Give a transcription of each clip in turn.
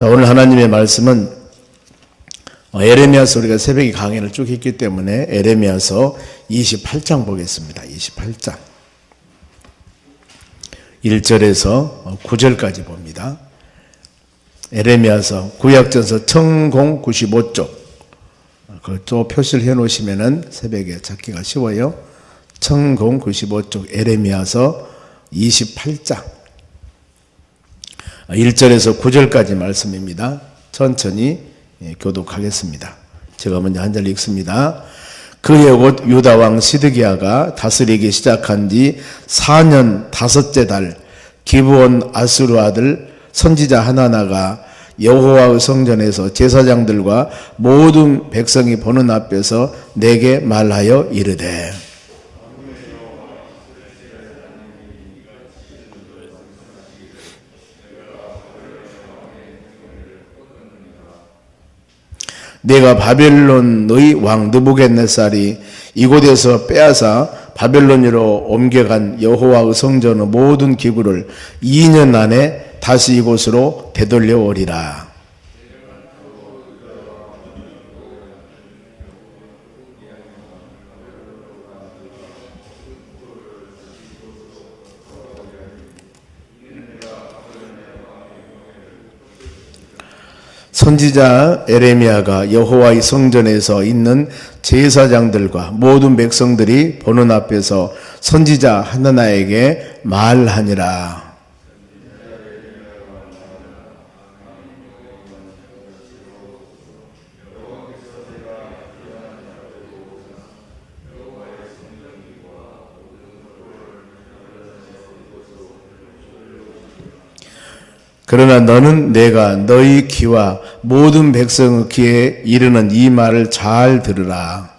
오늘 하나님의 말씀은 에레미야서, 우리가 새벽에 강의를 쭉 했기 때문에 에레미야서 28장 보겠습니다. 28장 1절에서 9절까지 봅니다. 에레미야서 구약전서 1095쪽, 그또 표시를 해 놓으시면은 새벽에 찾기가 쉬워요. 1095쪽 에레미야서 28장 1절에서 9절까지 말씀입니다. 천천히 교독하겠습니다. 제가 먼저 한 절 읽습니다. 그의 곧 유다왕 시드기야가 다스리기 시작한 지 4년 5째 달 기브온 아수르 아들 선지자 하나나가 여호와의 성전에서 제사장들과 모든 백성이 보는 앞에서 내게 말하여 이르되, 내가 바벨론의 왕 느부갓네살이 이곳에서 빼앗아 바벨론으로 옮겨간 여호와의 성전의 모든 기구를 2년 안에 다시 이곳으로 되돌려 오리라. 선지자 에레미야가 여호와의 성전에서 있는 제사장들과 모든 백성들이 보는 앞에서 선지자 하나나에게 말하니라. 그러나 너는 내가 너희 귀와 모든 백성의 귀에 이르는 이 말을 잘 들으라.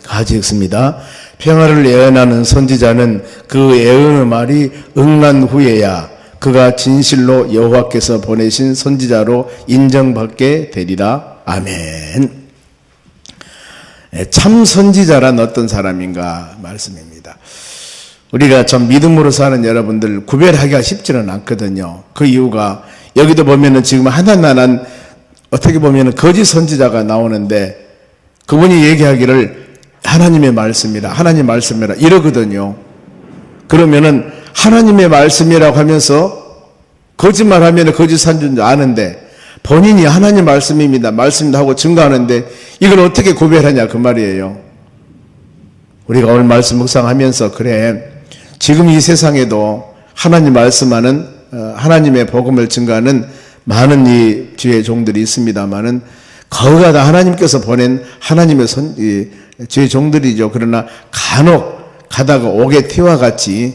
같이 읽습니다. 평화를 예언하는 선지자는 그 예언의 말이 응한 후에야 그가 진실로 여호와께서 보내신 선지자로 인정받게 되리라. 아멘. 참 선지자란 어떤 사람인가 말씀입니다. 우리가 참 믿음으로 사는 여러분들 구별하기가 쉽지는 않거든요. 그 이유가 여기도 보면은 지금 하나나는 어떻게 보면은 거짓 선지자가 나오는데 그분이 얘기하기를 하나님의 말씀이라, 하나님 말씀이라 이러거든요. 그러면은 하나님의 말씀이라고 하면서 거짓말하면 거짓 선지자인 줄 아는데 본인이 하나님 말씀입니다, 말씀입니다 하고 증거하는데 이걸 어떻게 구별하냐 그 말이에요. 우리가 오늘 말씀 묵상하면서 그래, 지금 이 세상에도 하나님 말씀하는 하나님의 복음을 증거하는 많은 이 주의 종들이 있습니다만은 거기가 다 하나님께서 보낸 하나님의 주의 종들이죠. 그러나 간혹 가다가 옥의 티와 같이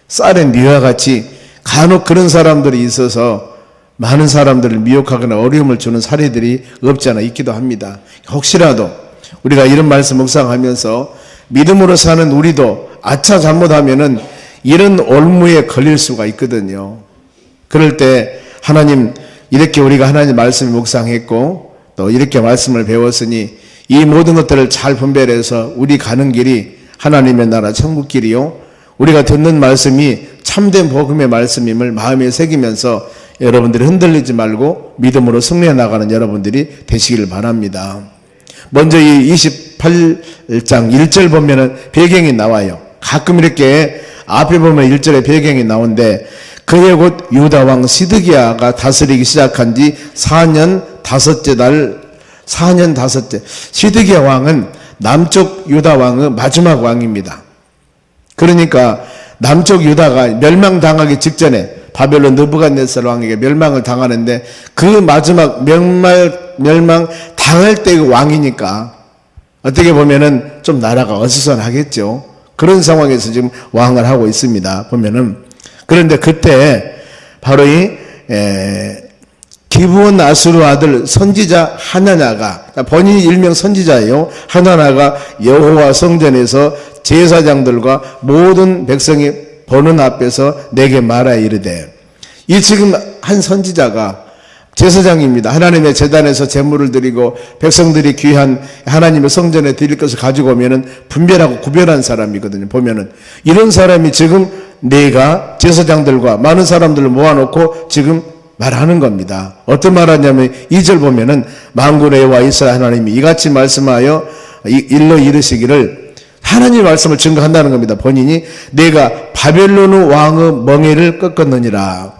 쌀의 미와 같이 간혹 그런 사람들이 있어서 많은 사람들을 미혹하거나 어려움을 주는 사례들이 없지 않아 있기도 합니다. 혹시라도 우리가 이런 말씀 묵상하면서 믿음으로 사는 우리도 아차 잘못하면은 이런 올무에 걸릴 수가 있거든요. 그럴 때 하나님, 이렇게 우리가 하나님 말씀을 묵상했고 또 이렇게 말씀을 배웠으니 이 모든 것들을 잘 분별해서 우리 가는 길이 하나님의 나라 천국 길이요, 우리가 듣는 말씀이 참된 복음의 말씀임을 마음에 새기면서 여러분들이 흔들리지 말고 믿음으로 승리해 나가는 여러분들이 되시기를 바랍니다. 먼저 이 28장 1절 보면은 배경이 나와요. 가끔 이렇게 앞에 보면 1절에 배경이 나오는데, 그의 곧 유다왕 시드기야가 다스리기 시작한 지 4년 5째 달, 4년 5째. 시드기야 왕은 남쪽 유다 왕의 마지막 왕입니다. 그러니까 남쪽 유다가 멸망당하기 직전에 바벨론 느부갓네살 왕에게 멸망을 당하는데 그 마지막 멸망 당할 때의 왕이니까 어떻게 보면은 좀 나라가 어수선하겠죠. 그런 상황에서 지금 왕을 하고 있습니다. 보면은, 그런데 그때 바로 이 기브온 아수르 아들 선지자 하나나가, 본인이 일명 선지자예요. 하나나가 여호와 성전에서 제사장들과 모든 백성이 보는 앞에서 내게 말하여 이르되, 이 지금 한 선지자가 제사장입니다. 하나님의 제단에서 제물을 드리고 백성들이 귀한 하나님의 성전에 드릴 것을 가지고 오면은 분별하고 구별한 사람이거든요. 보면은 이런 사람이 지금 내가 제사장들과 많은 사람들을 모아놓고 지금 말하는 겁니다. 어떤 말하냐면 2절 보면은 만군의 여호와 이스라엘 하나님이 이같이 말씀하여 일러 이르시기를, 하나님의 말씀을 증거한다는 겁니다. 본인이 내가 바벨론 왕의 멍에를 꺾었느니라.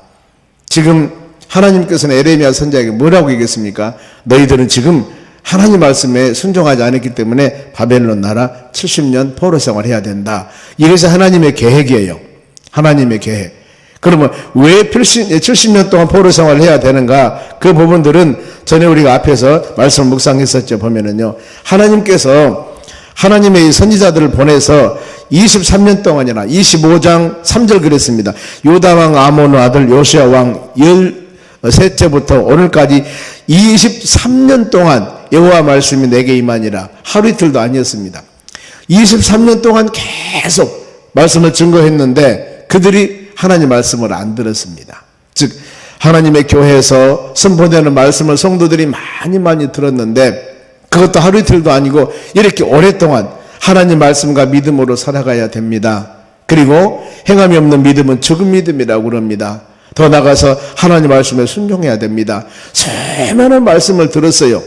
지금 하나님께서는 에레미야 선지자에게 뭐라고 얘기했습니까? 너희들은 지금 하나님 말씀에 순종하지 않았기 때문에 바벨론 나라 70년 포로 생활해야 된다. 이것이 하나님의 계획이에요. 하나님의 계획. 그러면 왜 70년 동안 포로 생활을 해야 되는가? 그 부분들은 전에 우리가 앞에서 말씀을 묵상했었죠. 보면은요, 하나님께서 하나님의 선지자들을 보내서 23년 동안이나 25장 3절 그랬습니다. 요다 왕 아몬의 아들 요시야 왕 13째부터 오늘까지 23년 동안 여호와 말씀이 내게 임하니라. 하루 이틀도 아니었습니다. 23년 동안 계속 말씀을 증거했는데 그들이 하나님 말씀을 안 들었습니다. 즉 하나님의 교회에서 선포되는 말씀을 성도들이 많이 들었는데 그것도 하루 이틀도 아니고 이렇게 오랫동안 하나님 말씀과 믿음으로 살아가야 됩니다. 그리고 행함이 없는 믿음은 죽은 믿음이라고 그럽니다. 더 나아가서 하나님 말씀에 순종해야 됩니다. 수많은 말씀을 들었어요.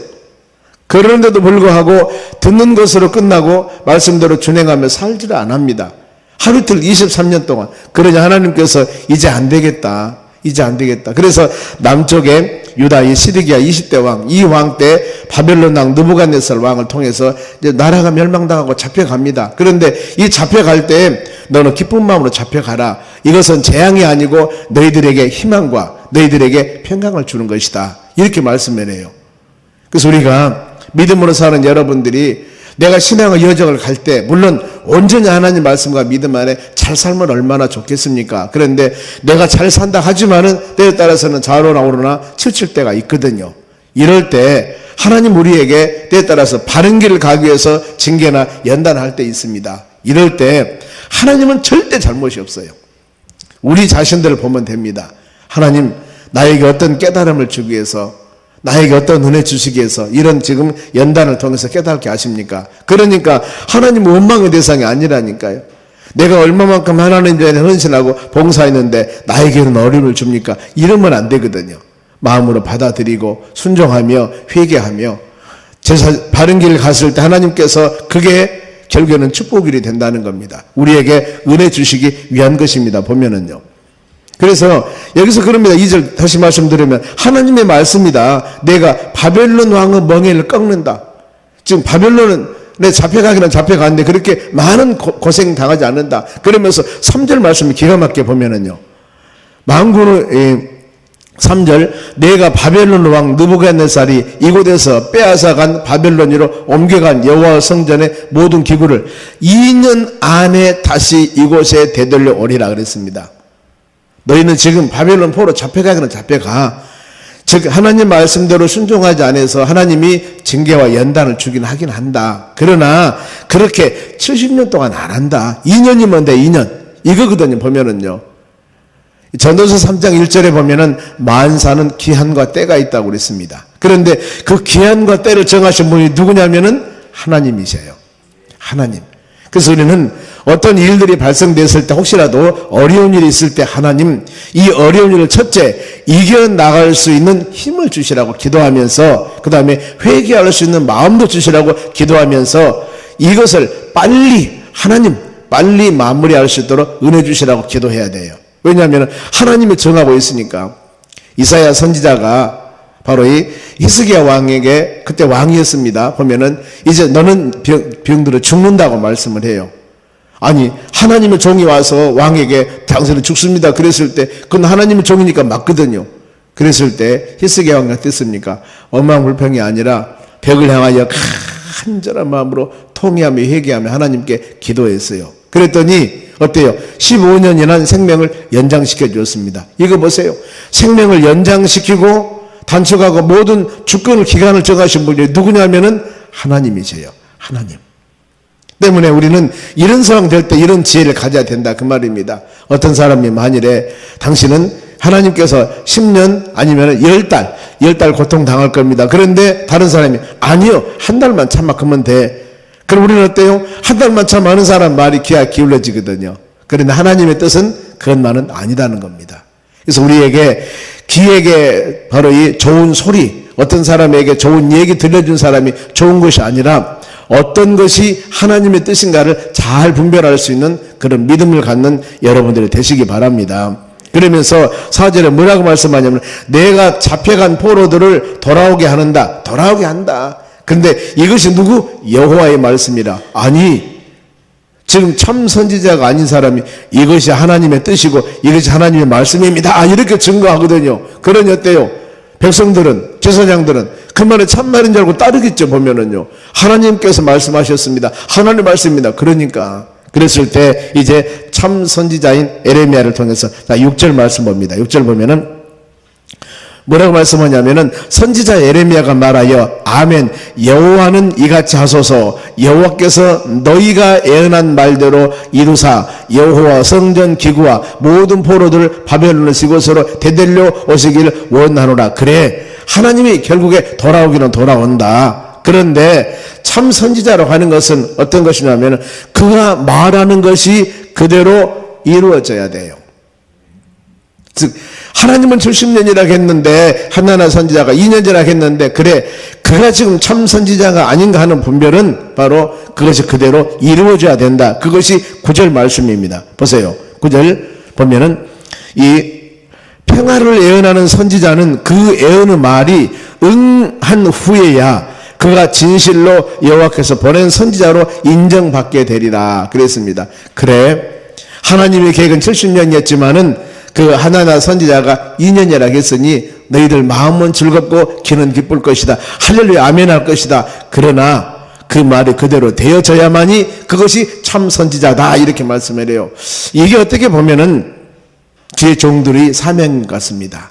그런데도 불구하고 듣는 것으로 끝나고 말씀대로 준행하며 살지를 않습니다. 하루 이틀 23년 동안. 그러냐 하나님께서 이제 안 되겠다. 이제 안 되겠다. 그래서 남쪽에 유다의 시드기야 20대 왕, 이 왕 때 바벨론 왕 느부갓네살 왕을 통해서 이제 나라가 멸망당하고 잡혀갑니다. 그런데 이 잡혀갈 때 너는 기쁜 마음으로 잡혀가라. 이것은 재앙이 아니고 너희들에게 희망과 너희들에게 평강을 주는 것이다. 이렇게 말씀을 해요. 그래서 우리가 믿음으로 사는 여러분들이 내가 신앙의 여정을 갈 때 물론 온전히 하나님 말씀과 믿음 안에 잘 살면 얼마나 좋겠습니까? 그런데 내가 잘 산다 하지만은 때에 따라서는 좌로나 우로나 치우칠 때가 있거든요. 이럴 때 하나님 우리에게 때에 따라서 바른 길을 가기 위해서 징계나 연단할 때 있습니다. 이럴 때 하나님은 절대 잘못이 없어요. 우리 자신들을 보면 됩니다. 하나님 나에게 어떤 깨달음을 주기 위해서, 나에게 어떤 은혜 주시기 위해서 이런 지금 연단을 통해서 깨닫게 하십니까? 그러니까 하나님은 원망의 대상이 아니라니까요. 내가 얼마만큼 하나님 전에 헌신하고 봉사했는데 나에게는 어려움을 줍니까? 이러면 안 되거든요. 마음으로 받아들이고 순종하며 회개하며 바른 길을 갔을 때 하나님께서 그게 결국에는 축복일이 된다는 겁니다. 우리에게 은혜 주시기 위한 것입니다. 보면은요. 그래서 여기서 그럽니다. 2절 다시 말씀드리면 하나님의 말씀이다. 내가 바벨론 왕의 멍에를 꺾는다. 지금 바벨론은 내 잡혀가기는 잡혀가는데 그렇게 많은 고생 당하지 않는다. 그러면서 3절 말씀을 기가 막히게 보면은요. 만군의 3절 내가 바벨론 왕 느부갓네살이 이곳에서 빼앗아간 바벨론으로 옮겨간 여호와 성전의 모든 기구를 2년 안에 다시 이곳에 되돌려 오리라 그랬습니다. 너희는 지금 바벨론 포로 잡혀가기는 잡혀가. 즉 하나님 말씀대로 순종하지 않아서 하나님이 징계와 연단을 주긴 하긴 한다. 그러나 그렇게 70년 동안 안 한다. 2년이면 돼. 2년 이거거든요. 보면은요. 전도서 3장 1절에 보면은 만사는 기한과 때가 있다고 그랬습니다. 그런데 그 기한과 때를 정하신 분이 누구냐면은 하나님이세요. 하나님. 그래서 우리는 어떤 일들이 발생됐을 때 혹시라도 어려운 일이 있을 때 하나님 이 어려운 일을 첫째 이겨나갈 수 있는 힘을 주시라고 기도하면서 그 다음에 회개할 수 있는 마음도 주시라고 기도하면서 이것을 빨리 하나님 빨리 마무리할 수 있도록 은혜 주시라고 기도해야 돼요. 왜냐하면 하나님이 정하고 있으니까. 이사야 선지자가 바로 이 히스기야 왕에게 그때 왕이었습니다. 보면은 이제 너는 병들어 죽는다고 말씀을 해요. 아니 하나님의 종이 와서 왕에게 당신은 죽습니다 그랬을 때 그건 하나님의 종이니까 맞거든요. 그랬을 때 히스기야 왕이 어땠습니까? 억만불평이 아니라 벽을 향하여 간절한 마음으로 통회하며 회개하며 하나님께 기도했어요. 그랬더니 어때요? 15년이나 생명을 연장시켜 주었습니다. 이거 보세요. 생명을 연장시키고 단축하고 모든 주권을 기간을 정하신 분이 누구냐면은 하나님이세요. 하나님. 때문에 우리는 이런 상황 될 때 이런 지혜를 가져야 된다 그 말입니다. 어떤 사람이 만일에 당신은 하나님께서 10년 아니면 10달 고통 당할 겁니다. 그런데 다른 사람이 아니요, 한 달만 참아 그러면 돼. 그럼 우리는 어때요? 한 달만 참아 하는 사람 말이 귀가 기울어지거든요. 그런데 하나님의 뜻은 그것만은 아니다는 겁니다. 그래서 우리에게 귀에게 바로 이 좋은 소리, 어떤 사람에게 좋은 얘기 들려준 사람이 좋은 것이 아니라 어떤 것이 하나님의 뜻인가를 잘 분별할 수 있는 그런 믿음을 갖는 여러분들이 되시기 바랍니다. 그러면서 4절에 뭐라고 말씀하냐면 내가 잡혀간 포로들을 돌아오게 한다. 돌아오게 한다. 그런데 이것이 누구? 여호와의 말씀이라. 아니, 지금 참 선지자가 아닌 사람이 이것이 하나님의 뜻이고 이것이 하나님의 말씀입니다, 이렇게 증거하거든요. 그러니 어때요? 백성들은, 제사장들은 그 말이 참말인 줄 알고 따르겠죠. 보면은요, 하나님께서 말씀하셨습니다, 하나님의 말씀입니다. 그러니까 그랬을 때 이제 참 선지자인 에레미야를 통해서 6절 말씀 봅니다. 6절 보면은 뭐라고 말씀하냐면은 선지자 에레미야가 말하여 아멘, 여호와는 이같이 하소서, 여호와께서 너희가 예언한 말대로 이루사 여호와 성전 기구와 모든 포로들 바벨론의 이곳으로 되돌려 오시길 원하노라. 그래, 하나님이 결국에 돌아오기는 돌아온다. 그런데 참 선지자라고 하는 것은 어떤 것이냐면 그가 말하는 것이 그대로 이루어져야 돼요. 즉 하나님은 70년이라고 했는데 하나나 선지자가 2년이라고 했는데 그래, 그가 지금 참 선지자가 아닌가 하는 분별은 바로 그것이 그대로 이루어져야 된다. 그것이 9절 말씀입니다. 보세요. 9절 보면은 이 평화를 예언하는 선지자는 그 예언의 말이 응한 후에야 그가 진실로 여호와께서 보낸 선지자로 인정받게 되리라 그랬습니다. 그래, 하나님의 계획은 70년이었지만은 그 하나나 선지자가 2년이라 했으니 너희들 마음은 즐겁고 귀는 기쁠 것이다. 할렐루야 아멘 할 것이다. 그러나 그 말이 그대로 되어져야만이 그것이 참 선지자다, 이렇게 말씀을 해요. 이게 어떻게 보면은 제 종들의 사명 같습니다.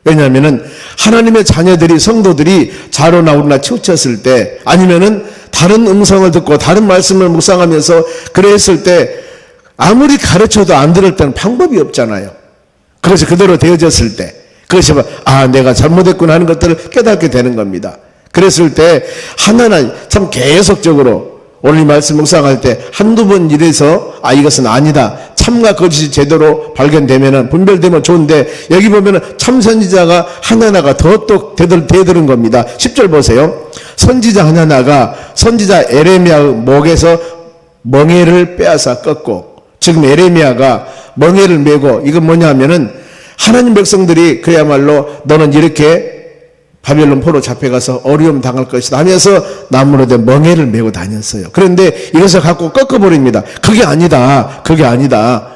왜냐하면은 하나님의 자녀들이, 성도들이 자로나 우로나 치우쳤을 때, 아니면은 다른 음성을 듣고 다른 말씀을 묵상하면서 그랬을 때 아무리 가르쳐도 안 들을 때는 방법이 없잖아요. 그것이 그대로 되어졌을 때, 그것이 내가 잘못했구나 하는 것들을 깨닫게 되는 겁니다. 그랬을 때 하나는 참 계속적으로 오늘 이 말씀 묵상할 때 한두 번 이래서 이것은 아니다, 참과 거짓이 제대로 발견되면은, 분별되면 좋은데, 여기 보면은 참 선지자가 하나나가 더 또 대들은 겁니다. 10절 보세요. 선지자 하나나가 선지자 에레미야의 목에서 멍에를 빼앗아 꺾고, 지금 에레미야가 멍에를 메고, 이건 뭐냐 하면은 하나님 백성들이 그야말로 너는 이렇게 바벨론 포로 잡혀가서 어려움 당할 것이다 하면서 나무로 된 멍에를 메고 다녔어요. 그런데 이것을 갖고 꺾어버립니다. 그게 아니다, 그게 아니다.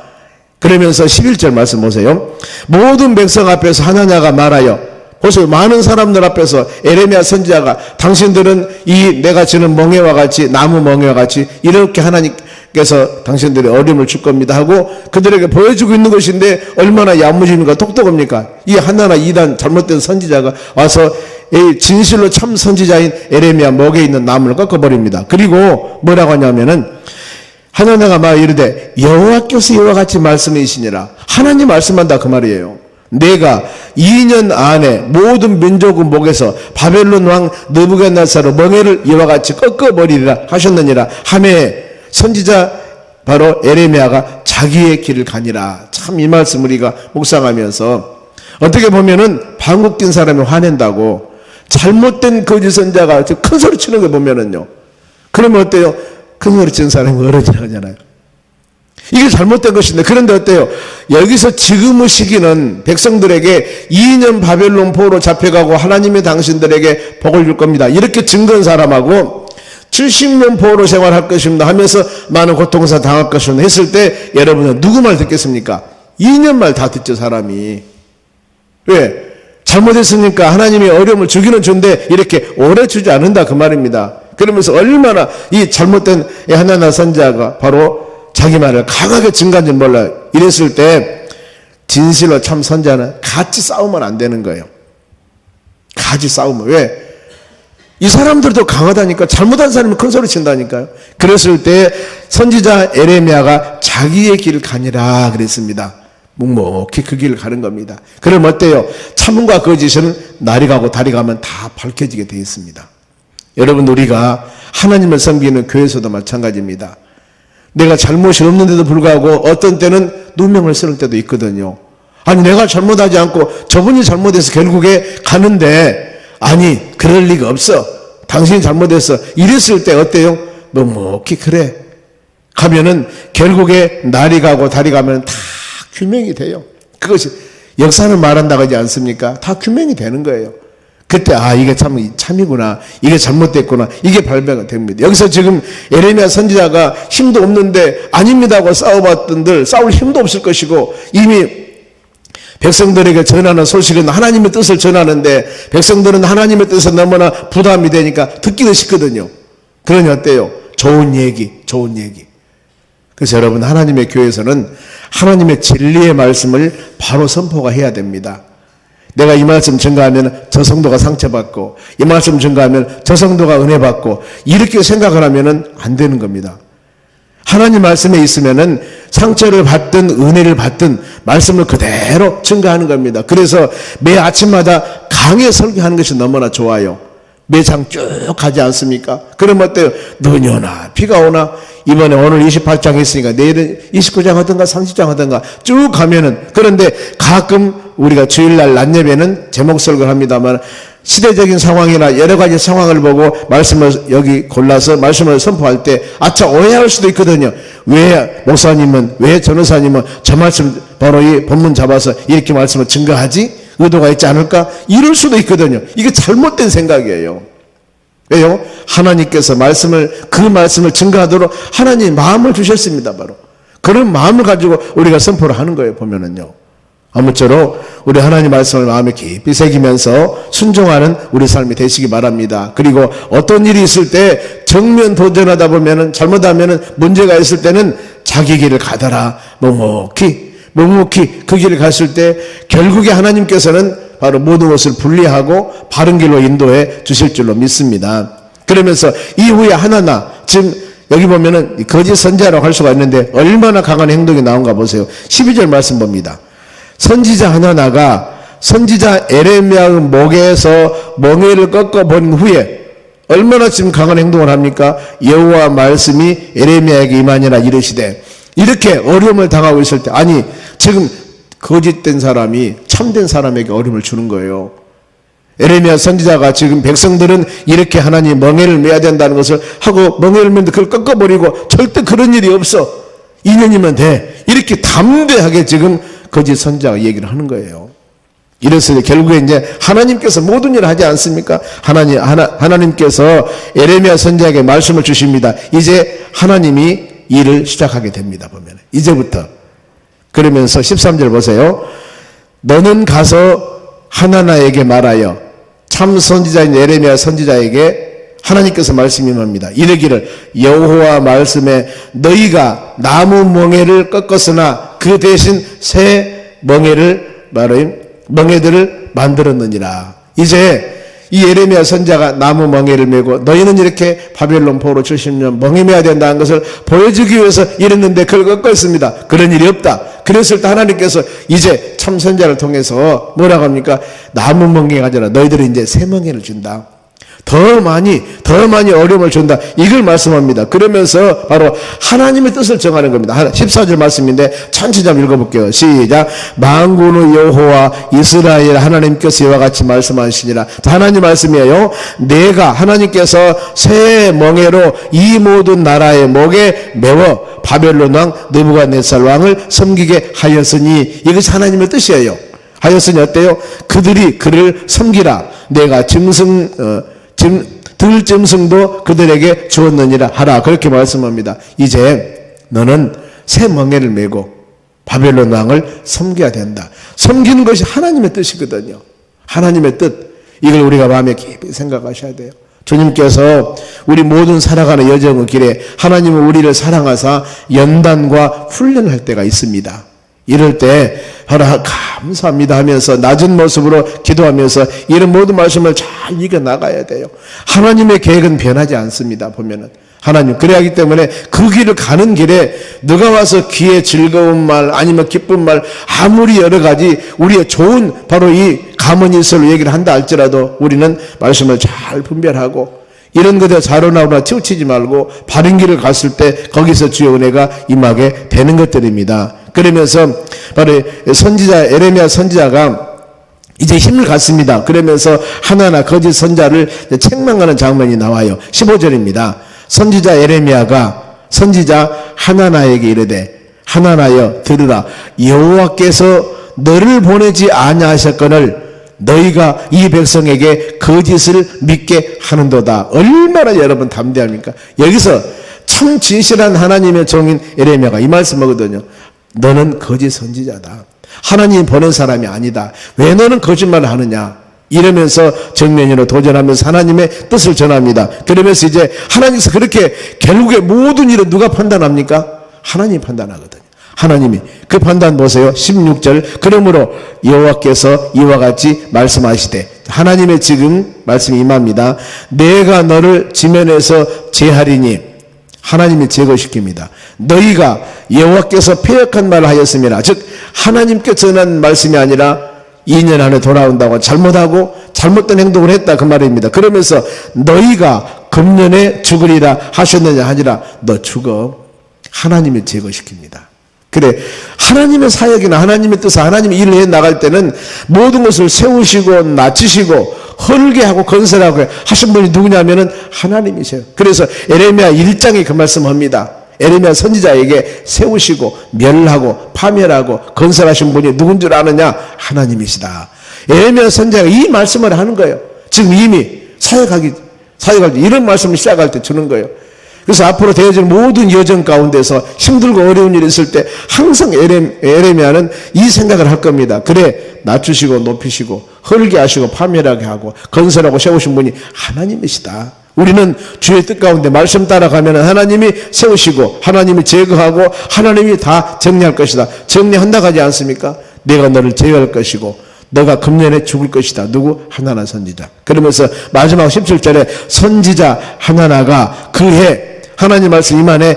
그러면서 11절 말씀 보세요. 모든 백성 앞에서 하나냐가 말하여, 보세요, 많은 사람들 앞에서 에레미야 선지자가 당신들은 이 내가 지는 멍에와 같이, 나무 멍에와 같이 이렇게 하나님께서 당신들이 어려움을 줄 겁니다 하고 그들에게 보여주고 있는 것인데 얼마나 야무집니까, 똑똑합니까? 이 하나나 이단 잘못된 선지자가 와서 이 진실로 참 선지자인 에레미야 목에 있는 나무를 꺾어버립니다. 그리고 뭐라고 하냐면은 하나나가 막 이르되 여호와께서 이와 같이 말씀이시니라. 하나님 말씀한다 그 말이에요. 내가 2년 안에 모든 민족의 목에서 바벨론 왕 느부갓네살의 멍에를 이와 같이 꺾어버리리라 하셨느니라 하매 선지자 바로 에레미야가 자기의 길을 가니라. 참 이 말씀 우리가 묵상하면서 어떻게 보면은 방귀 낀 사람이 화낸다고 잘못된 거짓 선자가 큰 소리 치는 거 보면은요, 그러면 어때요? 큰 소리 치는 사람이 어른이라잖아요. 이게 잘못된 것인데, 그런데 어때요? 여기서 지금의 시기는 백성들에게 2년 바벨론 포로 잡혀가고 하나님이 당신들에게 복을 줄 겁니다, 이렇게 증거한 사람하고 70년 포로 생활할 것입니다 하면서 많은 고통사 당할 것입니다 했을 때 여러분은 누구 말 듣겠습니까? 2년 말 다 듣죠, 사람이. 왜? 잘못했으니까 하나님이 어려움을 주기는 주는데 이렇게 오래 주지 않는다 그 말입니다. 그러면서 얼마나 이 잘못된 하나나 선지자가 바로 자기 말을 강하게 증거한지 몰라요. 이랬을 때 진실로 참 선지자는 같이 싸우면 안 되는 거예요. 같이 싸우면. 왜? 이 사람들도 강하다니까, 잘못한 사람이 큰 소리 친다니까요. 그랬을 때 선지자 에레미야가 자기의 길을 가니라 그랬습니다. 묵묵히 그 길을 가는 겁니다. 그럼 어때요? 참과 거짓은 날이 가고 달이 가면 다 밝혀지게 되어 있습니다. 여러분, 우리가 하나님을 섬기는 교회에서도 마찬가지입니다. 내가 잘못이 없는데도 불구하고 어떤 때는 누명을 쓰는 때도 있거든요. 아니, 내가 잘못하지 않고 저분이 잘못해서 결국에 가는데, 아니, 그럴 리가 없어, 당신이 잘못했어, 이랬을 때 어때요? 묵묵히 그래 가면은 결국에 날이 가고 달이 가면 다 규명이 돼요. 그것이 역사는 말한다고 하지 않습니까? 다 규명이 되는 거예요. 그때 이게 참이구나, 이게 잘못됐구나, 이게 발견이 됩니다. 여기서 지금 예레미야 선지자가 힘도 없는데 아닙니다 하고 싸워봤던들 싸울 힘도 없을 것이고, 이미 백성들에게 전하는 소식은 하나님의 뜻을 전하는데 백성들은 하나님의 뜻에 너무나 부담이 되니까 듣기도 싫거든요. 그러니 어때요? 좋은 얘기. 그래서 여러분, 하나님의 교회에서는 하나님의 진리의 말씀을 바로 선포가 해야 됩니다. 내가 이 말씀 증거하면 저 성도가 상처받고, 이 말씀 증거하면 저 성도가 은혜받고, 이렇게 생각을 하면 안 되는 겁니다. 하나님 말씀에 있으면은 상처를 받든 은혜를 받든 말씀을 그대로 증거하는 겁니다. 그래서 매 아침마다 강해 설교하는 것이 너무나 좋아요. 매장 쭉 가지 않습니까? 그럼 어때요? 눈이 오나 비가 오나, 이번에 오늘 28장 했으니까 내일은 29장 하든가 30장 하든가 쭉 가면은, 그런데 가끔 우리가 주일날 낮 예배는 제목 설교를 합니다만 시대적인 상황이나 여러 가지 상황을 보고 말씀을 여기 골라서 말씀을 선포할 때 아차 오해할 수도 있거든요. 왜 목사님은, 왜 전도사님은 저 말씀 바로 이 본문 잡아서 이렇게 말씀을 증거하지? 의도가 있지 않을까? 이럴 수도 있거든요. 이게 잘못된 생각이에요. 왜요? 하나님께서 그 말씀을 증거하도록 하나님 마음을 주셨습니다. 바로 그런 마음을 가지고 우리가 선포를 하는 거예요. 보면은요, 아무쪼록 우리 하나님 말씀을 마음에 깊이 새기면서 순종하는 우리 삶이 되시기 바랍니다. 그리고 어떤 일이 있을 때 정면 도전하다 보면은, 잘못하면은, 문제가 있을 때는 자기 길을 가더라 묵묵히 그 길을 갔을 때 결국에 하나님께서는 바로 모든 것을 분리하고 바른 길로 인도해 주실 줄로 믿습니다. 그러면서 이후에 하나나, 지금 여기 보면은 거짓 선지자라고 할 수가 있는데 얼마나 강한 행동이 나온가 보세요. 12절 말씀 봅니다. 선지자 하나나가 선지자 에레미야의 목에서 멍에를 꺾어버린 후에 얼마나 지금 강한 행동을 합니까? 여호와 말씀이 에레미야에게 임하니라 이르시되, 이렇게 어려움을 당하고 있을 때, 아니 지금 거짓된 사람이 참된 사람에게 어려움을 주는 거예요. 에레미야 선지자가 지금 백성들은 이렇게 하나님 멍에를 매야 된다는 것을 하고, 멍에를 매는데 그걸 꺾어버리고 절대 그런 일이 없어, 2년이면 돼, 이렇게 담대하게 지금 거짓 선지자가 얘기를 하는 거예요. 이랬을 때 결국에 이제 하나님께서 모든 일을 하지 않습니까? 하나님께서 에레미야 선지자에게 말씀을 주십니다. 이제 하나님이 일을 시작하게 됩니다. 보면 이제부터. 그러면서 13절 보세요. 너는 가서 하나나에게 말하여, 참 선지자인 에레미야 선지자에게 하나님께서 말씀합니다. 이르기를, 여호와 말씀에 너희가 나무 멍에를 꺾었으나 그 대신 새 멍에들을 만들었느니라. 이제 이 예레미야 선지자가 나무 멍에를 메고 너희는 이렇게 바벨론 포로 70년 멍에 매야 된다는 것을 보여주기 위해서 이랬는데 그걸 꺾었습니다. 그런 일이 없다. 그랬을 때 하나님께서 이제 참 선지자를 통해서 뭐라고 합니까? 나무 멍에가 아니라 너희들은 이제 새 멍에를 준다. 더 많이 어려움을 준다. 이걸 말씀합니다. 그러면서 바로 하나님의 뜻을 정하는 겁니다. 14절 말씀인데 천천히 한번 읽어볼게요. 시작. 만군의 여호와 이스라엘 하나님께서 이와 같이 말씀하시니라. 하나님 말씀이에요. 내가 하나님께서 새 멍에로 이 모든 나라의 목에 메워 바벨론 왕 느부갓네살 왕을 섬기게 하였으니, 이것이 하나님의 뜻이에요. 하였으니 어때요? 그들이 그를 섬기라. 내가 들짐승도 그들에게 주었느니라 하라. 그렇게 말씀합니다. 이제 너는 새 멍에를 메고 바벨론 왕을 섬겨야 된다. 섬기는 것이 하나님의 뜻이거든요. 하나님의 뜻. 이걸 우리가 마음에 깊이 생각하셔야 돼요. 주님께서 우리 모든 살아가는 여정의 길에 하나님은 우리를 사랑하사 연단과 훈련을 할 때가 있습니다. 이럴 때 바로 감사합니다 하면서 낮은 모습으로 기도하면서 이런 모든 말씀을 잘 이겨나가야 돼요. 하나님의 계획은 변하지 않습니다. 보면은 하나님. 그래야 하기 때문에 그 길을 가는 길에 누가 와서 귀에 즐거운 말 아니면 기쁜 말 아무리 여러 가지 우리의 좋은 바로 이 가문일설로 얘기를 한다 할지라도 우리는 말씀을 잘 분별하고 이런 것에 자로나오나 치우치지 말고 바른 길을 갔을 때 거기서 주의 은혜가 임하게 되는 것들입니다. 그러면서 바로 선지자 에레미야 선지자가 이제 힘을 갖습니다. 그러면서 하나하나 거짓 선자를 책망하는 장면이 나와요. 15절입니다. 선지자 에레미야가 선지자 하나나에게 이르되 하나나여 들으라 여호와께서 너를 보내지 아니하셨거늘 너희가 이 백성에게 거짓을 믿게 하는도다. 얼마나 여러분 담대합니까? 여기서 참 진실한 하나님의 종인 에레미야가 이 말씀하거든요. 너는 거짓 선지자다. 하나님 보낸 사람이 아니다. 왜 너는 거짓말을 하느냐? 이러면서 정면으로 도전하면서 하나님의 뜻을 전합니다. 그러면서 이제 하나님께서 그렇게 결국에 모든 일은 누가 판단합니까? 하나님이 판단하거든요. 하나님이. 그 판단 보세요. 16절. 그러므로 여호와께서 이와 같이 말씀하시되 하나님의 지금 말씀이 임합니다. 내가 너를 지면에서 제하리니 하나님이 제거시킵니다. 너희가 여호와께서 패역한 말을 하였음이라. 즉 하나님께 전한 말씀이 아니라 2년 안에 돌아온다고 잘못하고 잘못된 행동을 했다 그 말입니다. 그러면서 너희가 금년에 죽으리라 하셨느냐 하니라. 너 죽어. 하나님이 제거시킵니다. 그래 하나님의 사역이나 하나님의 뜻을 하나님의 일을 해 나갈 때는 모든 것을 세우시고 낮추시고 헐게 하고 건설하고 하신 분이 누구냐면은 하나님이세요. 그래서 에레미야 1장에 그 말씀합니다. 에레미야 선지자에게 세우시고 멸하고 파멸하고 건설하신 분이 누군 줄 아느냐? 하나님이시다. 에레미야 선지자가 이 말씀을 하는 거예요. 지금 이미 사역할 때 이런 말씀을 시작할 때 주는 거예요. 그래서 앞으로 되어질 모든 여정 가운데서 힘들고 어려운 일이 있을 때 항상 에레미야는 이 생각을 할 겁니다. 그래 낮추시고 높이시고 헐게 하시고 파멸하게 하고 건설하고 세우신 분이 하나님이시다. 우리는 주의 뜻 가운데 말씀 따라가면 하나님이 세우시고 하나님이 제거하고 하나님이 다 정리할 것이다. 정리한다고 하지 않습니까? 내가 너를 제거할 것이고 너가 금년에 죽을 것이다. 누구? 하나나 선지자. 그러면서 마지막 17절에 선지자 하나나가 그해 하나님 말씀 임한해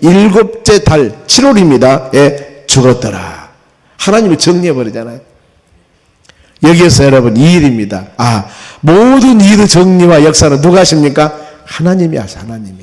7째 달 7월입니다. 에 죽었더라. 하나님이 정리해버리잖아요. 여기에서 여러분 이 일입니다. 모든 일의 정리와 역사는 누가 하십니까? 하나님이 하세요. 하나님이.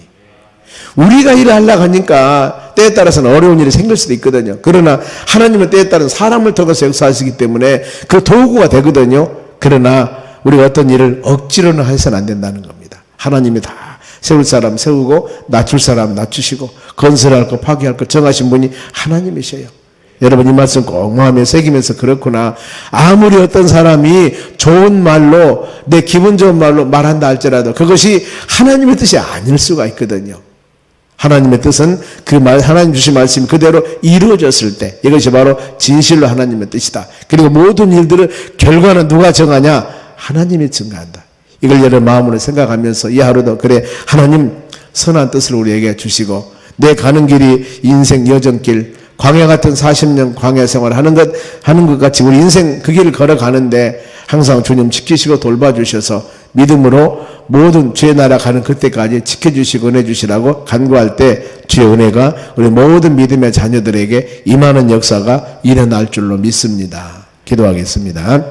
우리가 일을 하려고 하니까 때에 따라서는 어려운 일이 생길 수도 있거든요. 그러나 하나님은 때에 따른 사람을 통해서 역사하시기 때문에 그 도구가 되거든요. 그러나 우리가 어떤 일을 억지로는 해서는 안 된다는 겁니다. 하나님이 다 세울 사람 세우고 낮출 사람 낮추시고 건설할 거 파괴할 거 정하신 분이 하나님이셔요. 여러분 이 말씀 꼭 마음에 새기면서 그렇구나. 아무리 어떤 사람이 좋은 말로 내 기분 좋은 말로 말한다 할지라도 그것이 하나님의 뜻이 아닐 수가 있거든요. 하나님의 뜻은 그 말 하나님 주신 말씀이 그대로 이루어졌을 때 이것이 바로 진실로 하나님의 뜻이다. 그리고 모든 일들을 결과는 누가 정하냐? 하나님이 증가한다. 이걸 여러분 마음으로 생각하면서 이 하루도 그래 하나님 선한 뜻을 우리에게 주시고 내 가는 길이 인생 여정길 광야 같은 40년 광야 생활을 하는 것 같이 우리 인생 그 길을 걸어가는데 항상 주님 지키시고 돌봐주셔서 믿음으로 모든 주의 나라 가는 그때까지 지켜주시고 은혜 주시라고 간구할 때 주의 은혜가 우리 모든 믿음의 자녀들에게 임하는 역사가 일어날 줄로 믿습니다. 기도하겠습니다.